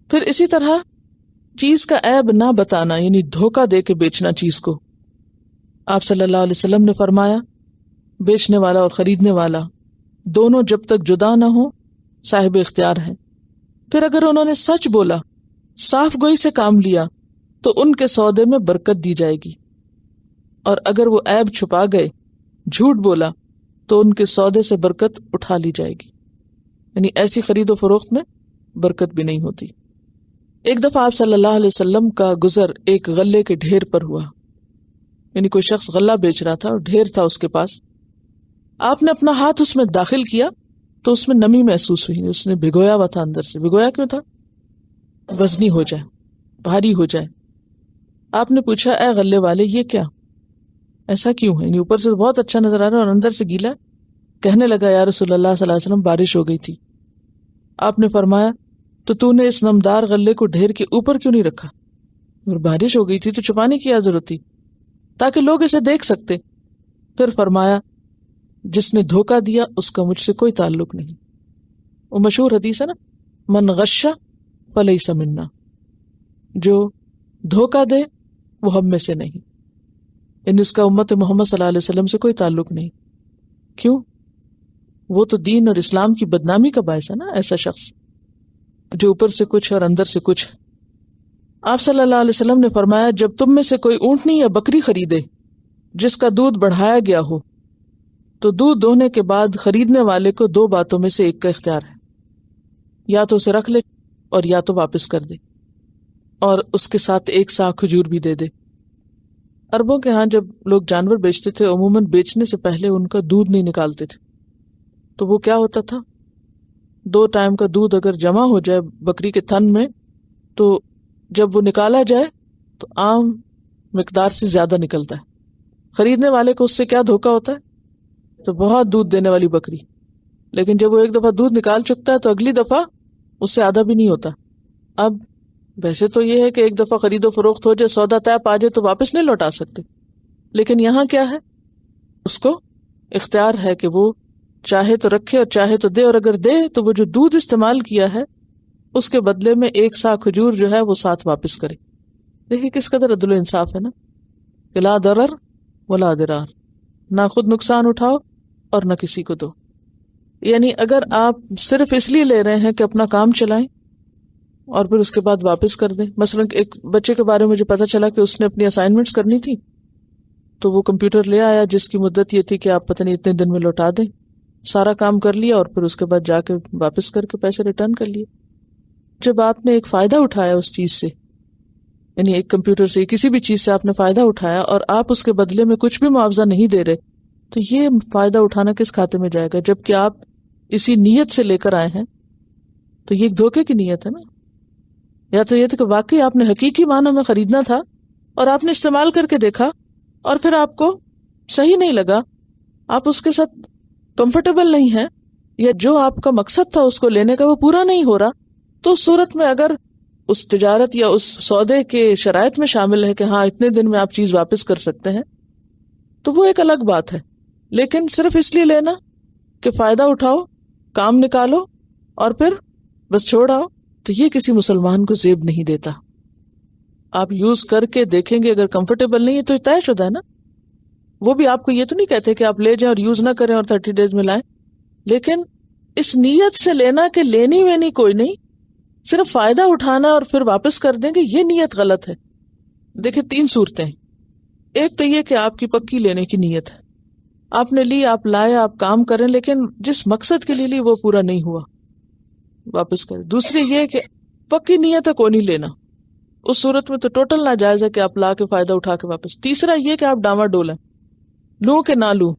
پھر اسی طرح چیز کا عیب نہ بتانا، یعنی دھوکہ دے کے بیچنا چیز کو۔ آپ صلی اللہ علیہ وسلم نے فرمایا، بیچنے والا اور خریدنے والا دونوں جب تک جدا نہ ہو صاحب اختیار ہیں. پھر اگر انہوں نے سچ بولا، صاف گوئی سے کام لیا، تو ان کے سودے میں برکت دی جائے گی، اور اگر وہ عیب چھپا گئے، جھوٹ بولا، تو ان کے سودے سے برکت اٹھا لی جائے گی. یعنی ایسی خرید و فروخت میں برکت بھی نہیں ہوتی. ایک دفعہ آپ صلی اللہ علیہ وسلم کا گزر ایک غلے کے ڈھیر پر ہوا. یعنی کوئی شخص غلہ بیچ رہا تھا اور ڈھیر تھا اس کے پاس. آپ نے اپنا ہاتھ اس میں داخل کیا تو اس میں نمی محسوس ہوئی. اس نے بھگویا ہوا تھا اندر سے. بھگویا کیوں تھا؟ وزنی ہو جائے، بھاری ہو جائے. آپ نے پوچھا، اے غلے والے، یہ کیا، ایسا کیوں ہے؟ یعنی اوپر سے بہت اچھا نظر آ رہا ہے اور اندر سے گیلا. کہنے لگا، یا رسول اللہ صلی اللہ علیہ وسلم، بارش ہو گئی تھی. آپ نے فرمایا، تو نے اس نمدار غلے کو ڈھیر کے اوپر کیوں نہیں رکھا؟ اور بارش ہو گئی تھی تو چھپانے کی کیا ضرورت تھی، تاکہ لوگ اسے دیکھ سکتے. پھر فرمایا، جس نے دھوکہ دیا اس کا مجھ سے کوئی تعلق نہیں. وہ مشہور حدیث ہے نا، من غش فلیس منا، جو دھوکہ دے وہ ہم میں سے نہیں. یعنی اس کا امت محمد صلی اللہ علیہ وسلم سے کوئی تعلق نہیں. کیوں؟ وہ تو دین اور اسلام کی بدنامی کا باعث ہے نا، ایسا شخص جو اوپر سے کچھ اور اندر سے کچھ. آپ صلی اللہ علیہ وسلم نے فرمایا، جب تم میں سے کوئی اونٹنی یا بکری خریدے جس کا دودھ بڑھایا گیا ہو، تو دودھ دوہنے کے بعد خریدنے والے کو دو باتوں میں سے ایک کا اختیار ہے. یا تو اسے رکھ لے اور یا تو واپس کر دے، اور اس کے ساتھ ایک سا کھجور بھی دے دے. عربوں کے ہاں جب لوگ جانور بیچتے تھے، عموماً بیچنے سے پہلے ان کا دودھ نہیں نکالتے تھے. تو وہ کیا ہوتا تھا، 2 ٹائم کا دودھ اگر جمع ہو جائے بکری کے تھن میں، تو جب وہ نکالا جائے تو عام مقدار سے زیادہ نکلتا ہے. خریدنے والے کو اس سے کیا دھوکا ہوتا ہے، تو بہت دودھ دینے والی بکری. لیکن جب وہ ایک دفعہ دودھ نکال چکتا ہے تو اگلی دفعہ اس سے آدھا بھی نہیں ہوتا. اب ویسے تو یہ ہے کہ ایک دفعہ خرید و فروخت ہو جائے، سودا طے پا جائے تو واپس نہیں لوٹا سکتے. لیکن یہاں کیا ہے، اس کو اختیار ہے کہ وہ چاہے تو رکھے اور چاہے تو دے. اور اگر دے تو وہ جو دودھ استعمال کیا ہے اس کے بدلے میں ایک سا کھجور جو ہے وہ ساتھ واپس کرے. دیکھیں کس قدر عدل و انصاف ہے نا، کہ لا ضرر ولا ضرار، نہ خود نقصان اٹھاؤ اور نہ کسی کو دو. یعنی اگر آپ صرف اس لیے لے رہے ہیں کہ اپنا کام چلائیں اور پھر اس کے بعد واپس کر دیں. مثلا ایک بچے کے بارے میں مجھے پتا چلا کہ اس نے اپنی اسائنمنٹس کرنی تھی، تو وہ کمپیوٹر لے آیا جس کی مدت یہ تھی کہ آپ پتہ نہیں اتنے دن میں لوٹا دیں. سارا کام کر لیا اور پھر اس کے بعد جا کے واپس کر کے پیسے ریٹرن کر لیے. جب آپ نے ایک فائدہ اٹھایا اس چیز سے، یعنی ایک کمپیوٹر سے، کسی بھی چیز سے آپ نے فائدہ اٹھایا اور آپ اس کے بدلے میں کچھ بھی معاوضہ نہیں دے رہے، تو یہ فائدہ اٹھانا کس کھاتے میں جائے گا؟ جبکہ آپ اسی نیت سے لے کر آئے ہیں. تو یہ ایک دھوکے کی نیت ہے نا. یا تو یہ تھا کہ واقعی آپ نے حقیقی معنوں میں خریدنا تھا اور آپ نے استعمال کر کے دیکھا اور پھر آپ کو صحیح نہیں لگا، آپ اس کے ساتھ کمفرٹیبل نہیں ہے، یا جو آپ کا مقصد تھا اس کو لینے کا وہ پورا نہیں ہو رہا، تو اس صورت میں اگر اس تجارت یا اس سودے کے شرائط میں شامل ہے کہ ہاں اتنے دن میں آپ چیز واپس کر سکتے ہیں، تو وہ ایک الگ بات ہے. لیکن صرف اس لیے لینا کہ فائدہ اٹھاؤ، کام نکالو اور پھر بس چھوڑ آؤ، تو یہ کسی مسلمان کو زیب نہیں دیتا. آپ یوز کر کے دیکھیں گے، اگر کمفرٹیبل نہیں ہے تو طے شدہ ہے نا. وہ بھی آپ کو یہ تو نہیں کہتے کہ آپ لے جائیں اور یوز نہ کریں اور 30 days میں لائیں، لیکن اس نیت سے لینا کہ لینی وینی کوئی نہیں، صرف فائدہ اٹھانا اور پھر واپس کر دیں گے، یہ نیت غلط ہے. دیکھیں 3 صورتیں. ایک تو یہ کہ آپ کی پکی لینے کی نیت ہے، آپ نے لی، آپ لائے، آپ کام کریں، لیکن جس مقصد کے لیے لی وہ پورا نہیں ہوا، واپس کریں. دوسری یہ کہ پکی نیت ہے کوئی نہیں لینا، اس صورت میں تو ٹوٹل ناجائز ہے کہ آپ لا کے فائدہ اٹھا کے واپس. تیسرا یہ کہ آپ ڈاما ڈول ہیں، لوں کہ نہ لوں،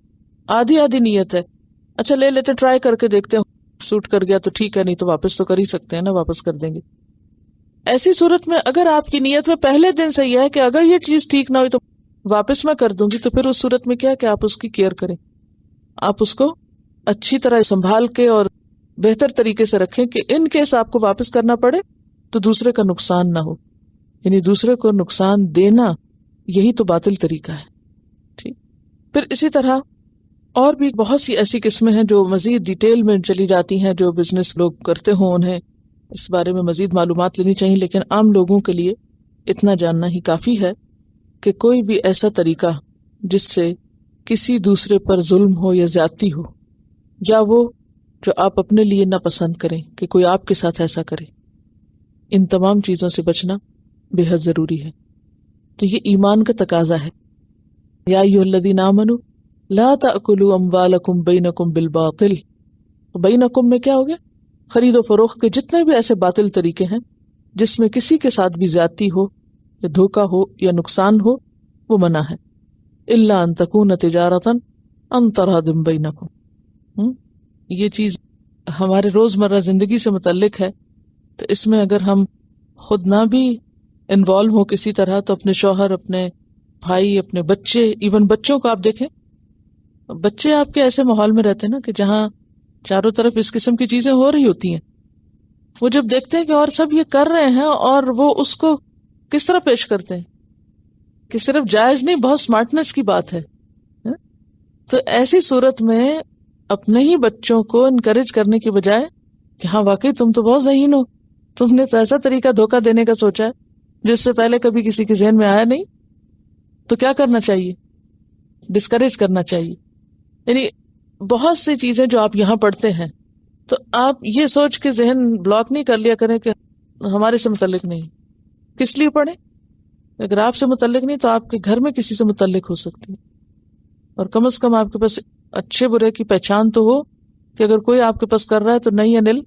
آدھی آدھی نیت ہے، اچھا لے لیتے، ٹرائی کر کے دیکھتے ہیں، سوٹ کر گیا تو ٹھیک ہے، نہیں تو واپس تو کر ہی سکتے ہیں نا، واپس کر دیں گے. ایسی صورت میں اگر آپ کی نیت میں پہلے دن سے یہ ہے کہ اگر یہ چیز ٹھیک نہ ہوئی تو واپس میں کر دوں گی، تو پھر اس صورت میں کیا کہ آپ اس کی کیئر کریں، آپ اس کو اچھی طرح سنبھال کے اور بہتر طریقے سے رکھیں کہ ان کیس آپ کو واپس کرنا پڑے تو دوسرے کا نقصان نہ ہو. یعنی دوسرے کو نقصان دینا یہی تو باطل طریقہ ہے. ٹھیک. پھر اسی طرح اور بھی بہت سی ایسی قسمیں ہیں جو مزید ڈیٹیل میں چلی جاتی ہیں. جو بزنس لوگ کرتے ہوں انہیں اس بارے میں مزید معلومات لینی چاہیے، لیکن عام لوگوں کے لیے اتنا جاننا ہی کافی ہے کہ کوئی بھی ایسا طریقہ جس سے کسی دوسرے پر ظلم ہو یا زیادتی ہو، یا وہ جو آپ اپنے لیے نہ پسند کریں کہ کوئی آپ کے ساتھ ایسا کرے. ان تمام چیزوں سے بچنا بے حد ضروری ہے. تو یہ ایمان کا تقاضا ہے. یا ایھا الذین آمنوا لا تأکلوا اموالکم بینکم بالباطل. بینکم میں کیا ہو گیا؟ خرید و فروخت کے جتنے بھی ایسے باطل طریقے ہیں جس میں کسی کے ساتھ بھی زیادتی ہو یا دھوکہ ہو یا نقصان ہو، وہ منع ہے. الا ان تکون تجارتا عن تراض بینکم. یہ چیز ہمارے روزمرہ زندگی سے متعلق ہے، تو اس میں اگر ہم خود نہ بھی انوالو ہوں کسی طرح، تو اپنے شوہر، اپنے بھائی، اپنے بچے، ایون بچوں کو آپ دیکھیں، بچے آپ کے ایسے ماحول میں رہتے ہیں نا کہ جہاں چاروں طرف اس قسم کی چیزیں ہو رہی ہوتی ہیں، وہ جب دیکھتے ہیں کہ اور سب یہ کر رہے ہیں اور وہ اس کو کس طرح پیش کرتے ہیں کہ صرف جائز نہیں، بہت سمارٹنس کی بات ہے. تو ایسی صورت میں اپنے ہی بچوں کو انکریج کرنے کی بجائے کہ ہاں واقعی تم تو بہت ذہین ہو، تم نے تو ایسا طریقہ دھوکہ دینے کا سوچا ہے جس سے پہلے کبھی کسی کے ذہن میں آیا نہیں، تو کیا کرنا چاہیے؟ ڈسکریج کرنا چاہیے. یعنی بہت سی چیزیں جو آپ یہاں پڑھتے ہیں، تو آپ یہ سوچ کے ذہن بلاک نہیں کر لیا کریں کہ ہمارے سے متعلق نہیں. کس لیے پڑھیں؟ اگر آپ سے متعلق نہیں تو آپ کے گھر میں کسی سے متعلق ہو سکتی ہے، اور کم از کم آپ کے پاس اچھے برے کی پہچان تو ہو کہ اگر کوئی آپ کے پاس کر رہا ہے تو نئی انل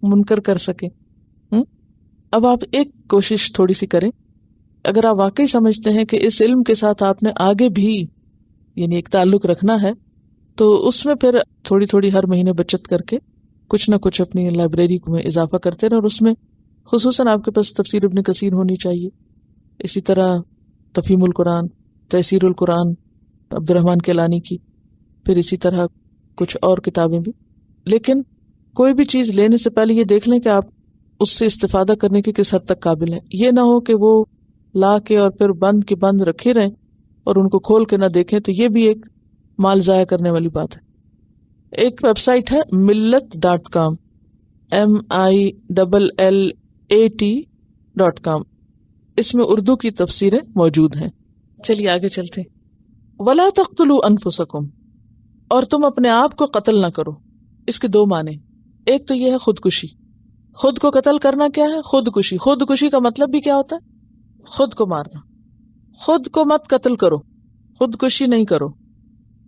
منکر کر سکے. اب آپ ایک کوشش تھوڑی سی کریں. اگر آپ واقعی سمجھتے ہیں کہ اس علم کے ساتھ آپ نے آگے بھی یعنی ایک تعلق رکھنا ہے، تو اس میں پھر تھوڑی تھوڑی ہر مہینے بچت کر کے کچھ نہ کچھ اپنی لائبریری میں اضافہ کرتے رہیں، اور اس میں خصوصاً آپ کے پاس تفسیر ابن کثیر ہونی چاہیے، اسی طرح تفہیم القرآن، تفسیر القرآن عبد الرحمن کیلانی کی، پھر اسی طرح کچھ اور کتابیں بھی. لیکن کوئی بھی چیز لینے سے پہلے یہ دیکھ لیں کہ آپ اس سے استفادہ کرنے کے کس حد تک قابل ہیں. یہ نہ ہو کہ وہ لا کے اور پھر بند کے بند رکھے رہیں اور ان کو کھول کے نہ دیکھیں، تو یہ بھی ایک مال ضائع کرنے والی بات ہے. ایک ویب سائٹ ہے millat.com، millat.com. اس میں اردو کی تفسیریں موجود ہیں. چلیے آگے چلتے ہیں. وَلَا تَقْتُلُوا أَنفُسَكُمْ، اور تم اپنے آپ کو قتل نہ کرو. اس کے دو معنی. ایک تو یہ ہے خودکشی. خود کو قتل کرنا کیا ہے؟ خودکشی. خودکشی کا مطلب بھی کیا ہوتا ہے؟ خود کو مارنا. خود کو مت قتل کرو، خودکشی نہیں کرو.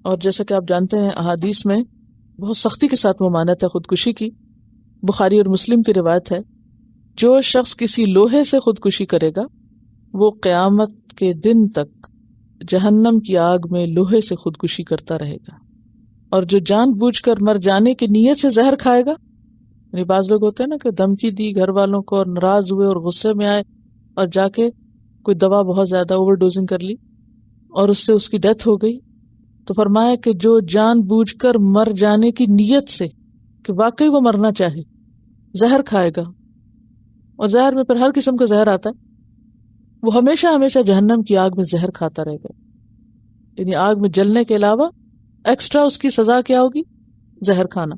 اور جیسا کہ آپ جانتے ہیں احادیث میں بہت سختی کے ساتھ ممانعت ہے خودکشی کی. بخاری اور مسلم کی روایت ہے، جو شخص کسی لوہے سے خودکشی کرے گا وہ قیامت کے دن تک جہنم کی آگ میں لوہے سے خودکشی کرتا رہے گا. اور جو جان بوجھ کر مر جانے کی نیت سے زہر کھائے گا، یعنی بعض لوگ ہوتے ہیں نا کہ دھمکی دی گھر والوں کو اور ناراض ہوئے اور غصے میں آئے اور جا کے کوئی دوا بہت زیادہ اوور ڈوزنگ کر لی اور اس سے اس کی ڈیتھ ہو گئی، تو فرمایا کہ جو جان بوجھ کر مر جانے کی نیت سے کہ واقعی وہ مرنا چاہے زہر کھائے گا، اور زہر میں پھر ہر قسم کا زہر آتا ہے، وہ ہمیشہ ہمیشہ جہنم کی آگ میں زہر کھاتا رہے گا. یعنی آگ میں جلنے کے علاوہ ایکسٹرا اس کی سزا کیا ہوگی؟ زہر کھانا.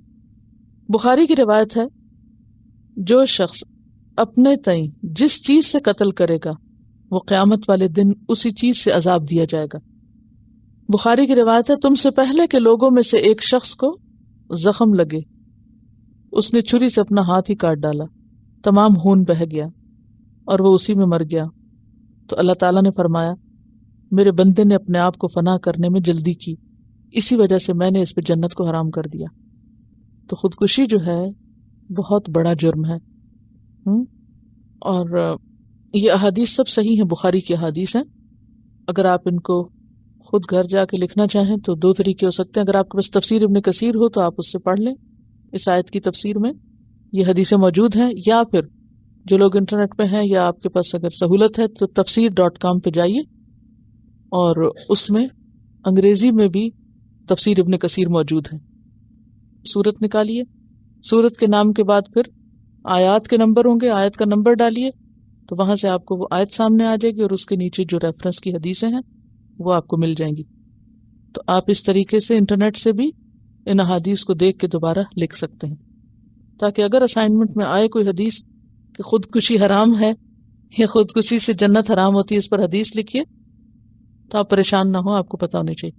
بخاری کی روایت ہے، جو شخص اپنے تئیں جس چیز سے قتل کرے گا وہ قیامت والے دن اسی چیز سے عذاب دیا جائے گا. بخاری کی روایت ہے، تم سے پہلے کے لوگوں میں سے ایک شخص کو زخم لگے، اس نے چھری سے اپنا ہاتھ ہی کاٹ ڈالا، تمام خون بہہ گیا اور وہ اسی میں مر گیا. تو اللہ تعالیٰ نے فرمایا، میرے بندے نے اپنے آپ کو فنا کرنے میں جلدی کی، اسی وجہ سے میں نے اس پہ جنت کو حرام کر دیا. تو خودکشی جو ہے بہت بڑا جرم ہے. اور یہ احادیث سب صحیح ہیں، بخاری کی احادیث ہیں. اگر آپ ان کو خود گھر جا کے لکھنا چاہیں تو دو طریقے ہو سکتے ہیں. اگر آپ کے پاس تفسیر ابن کثیر ہو تو آپ اس سے پڑھ لیں، اس آیت کی تفسیر میں یہ حدیثیں موجود ہیں. یا پھر جو لوگ انٹرنیٹ پہ ہیں یا آپ کے پاس اگر سہولت ہے تو تفسیر.com پہ جائیے، اور اس میں انگریزی میں بھی تفسیر ابن کثیر موجود ہے. سورت نکالیے، سورت کے نام کے بعد پھر آیات کے نمبر ہوں گے، آیت کا نمبر ڈالیے تو وہاں سے آپ کو وہ آیت سامنے آ جائے گی، اور اس کے نیچے جو ریفرنس کی حدیثیں ہیں وہ آپ کو مل جائیں گی. تو آپ اس طریقے سے انٹرنیٹ سے بھی ان احادیث کو دیکھ کے دوبارہ لکھ سکتے ہیں، تاکہ اگر اسائنمنٹ میں آئے کوئی حدیث کہ خودکشی حرام ہے یا خودکشی سے جنت حرام ہوتی ہے، اس پر حدیث لکھیے تو آپ پریشان نہ ہو. آپ کو پتہ ہونا چاہیے،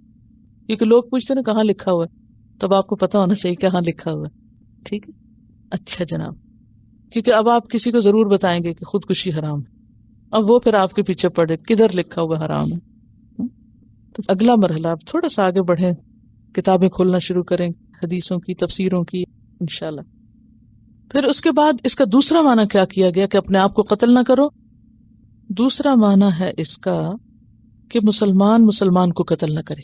کیونکہ لوگ پوچھتے ہیں نا کہاں لکھا ہوا ہے، تب آپ کو پتہ ہونا چاہیے کہاں لکھا ہوا ہے. ٹھیک ہے، اچھا جناب، کیونکہ اب آپ کسی کو ضرور بتائیں گے کہ خودکشی حرام ہے، اب وہ پھر آپ کے پیچھے پڑے کدھر لکھا ہوا حرام ہے۔ تو اگلا مرحلہ آپ تھوڑا سا آگے بڑھیں، کتابیں کھولنا شروع کریں حدیثوں کی، تفسیروں کی، انشاءاللہ۔ پھر اس کے بعد اس کا دوسرا معنی کیا کیا گیا کہ اپنے آپ کو قتل نہ کرو؟ دوسرا معنی ہے اس کا کہ مسلمان مسلمان کو قتل نہ کرے۔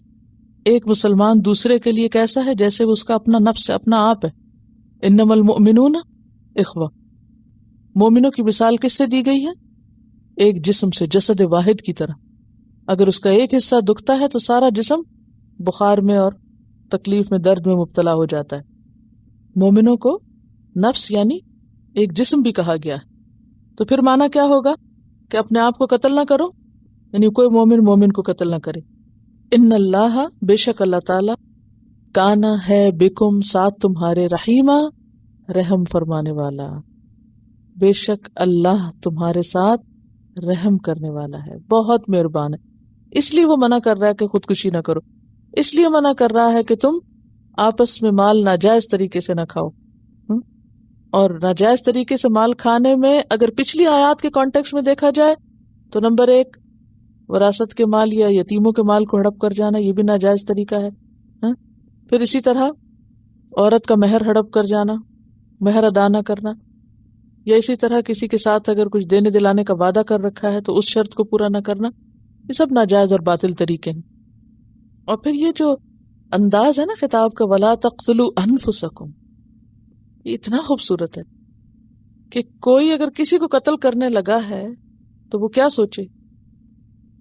ایک مسلمان دوسرے کے لیے کیسا ہے؟ جیسے وہ اس کا اپنا نفس ہے، اپنا آپ ہے۔ انما المؤمنون اخوہ، مومنوں کی مثال کس سے دی گئی ہے؟ ایک جسم سے، جسد واحد کی طرح۔ اگر اس کا ایک حصہ دکھتا ہے تو سارا جسم بخار میں اور تکلیف میں، درد میں مبتلا ہو جاتا ہے۔ مومنوں کو نفس یعنی ایک جسم بھی کہا گیا ہے۔ تو پھر معنی کیا ہوگا کہ اپنے آپ کو قتل نہ کرو، یعنی کوئی مومن مومن کو قتل نہ کرے۔ ان اللہ، بے شک اللہ تعالی، کانا ہے بکم، ساتھ تمہارے، رحیمہ، رحم فرمانے والا۔ بے شک اللہ تمہارے ساتھ رحم کرنے والا ہے، بہت مہربان ہے۔ اس لیے وہ منع کر رہا ہے کہ خودکشی نہ کرو، اس لیے منع کر رہا ہے کہ تم آپس میں مال ناجائز طریقے سے نہ کھاؤ۔ اور ناجائز طریقے سے مال کھانے میں اگر پچھلی آیات کے کانٹیکس میں دیکھا جائے تو نمبر 1 وراثت کے مال یا یتیموں کے مال کو ہڑپ کر جانا، یہ بھی ناجائز طریقہ ہے۔ پھر اسی طرح عورت کا مہر ہڑپ کر جانا، مہر ادا نہ کرنا، یا اسی طرح کسی کے ساتھ اگر کچھ دینے دلانے کا وعدہ کر رکھا ہے تو اس شرط کو پورا نہ کرنا، یہ سب ناجائز اور باطل طریقے ہیں۔ اور پھر یہ جو انداز ہے نا خطاب کا، وَلَا تَقْتُلُوا أَنفُسَكُمْ، یہ اتنا خوبصورت ہے کہ کوئی اگر کسی کو قتل کرنے لگا ہے تو وہ کیا سوچے،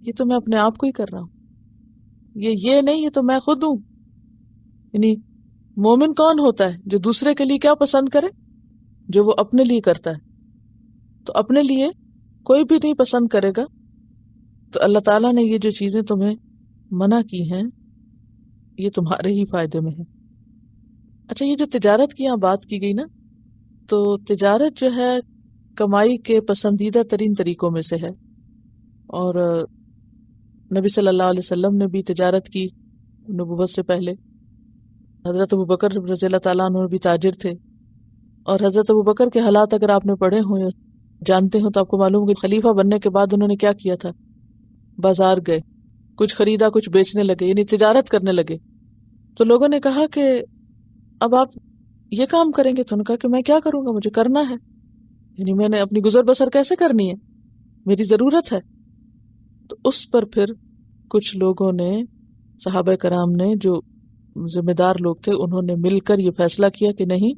یہ تو میں اپنے آپ کو ہی کر رہا ہوں، یہ نہیں، یہ تو میں خود ہوں۔ یعنی مومن کون ہوتا ہے؟ جو دوسرے کے لیے کیا پسند کرے؟ جو وہ اپنے لیے کرتا ہے۔ تو اپنے لیے کوئی بھی نہیں پسند کرے گا۔ تو اللہ تعالیٰ نے یہ جو چیزیں تمہیں منع کی ہیں یہ تمہارے ہی فائدے میں ہے۔ اچھا، یہ جو تجارت کی یہاں بات کی گئی نا، تو تجارت جو ہے کمائی کے پسندیدہ ترین طریقوں میں سے ہے، اور نبی صلی اللہ علیہ وسلم نے بھی تجارت کی نبوت سے پہلے۔ حضرت ابوبکر رضی اللہ تعالیٰ عنہ بھی تاجر تھے، اور حضرت ابوبکر کے حالات اگر آپ نے پڑھے ہوں یا جانتے ہوں تو آپ کو معلوم ہے کہ خلیفہ بننے کے بعد انہوں نے کیا کیا تھا، بازار گئے، کچھ خریدا، کچھ بیچنے لگے، یعنی تجارت کرنے لگے۔ تو لوگوں نے کہا کہ اب آپ یہ کام کریں گے؟ تو انہوں نے کہا کہ میں کیا کروں گا، مجھے کرنا ہے، یعنی میں نے اپنی گزر بسر کیسے کرنی ہے، میری ضرورت ہے۔ تو اس پر پھر کچھ لوگوں نے، صحابہ کرام نے، جو ذمہ دار لوگ تھے، انہوں نے مل کر یہ فیصلہ کیا کہ نہیں،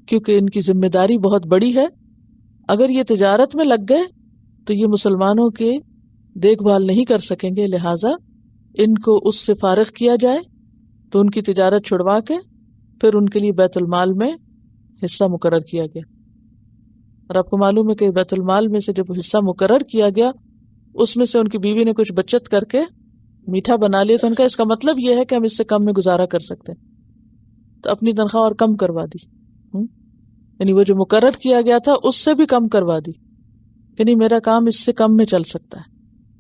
کیونکہ ان کی ذمہ داری بہت بڑی ہے، اگر یہ تجارت میں لگ گئے تو یہ مسلمانوں کی دیکھ بھال نہیں کر سکیں گے، لہٰذا ان کو اس سے فارغ کیا جائے۔ تو ان کی تجارت چھڑوا کے پھر ان کے لیے بیت المال میں حصہ مقرر کیا گیا۔ اور آپ کو معلوم ہے کہ بیت المال میں سے جب حصہ مقرر کیا گیا، اس میں سے ان کی بیوی نے کچھ بچت کر کے میٹھا بنا لیا، تو ان کا اس کا مطلب یہ ہے کہ ہم اس سے کم میں گزارا کر سکتے ہیں، تو اپنی تنخواہ اور کم کروا دی، یعنی وہ جو مقرر کیا گیا تھا اس سے بھی کم کروا دی، یعنی میرا کام اس سے کم میں چل سکتا ہے۔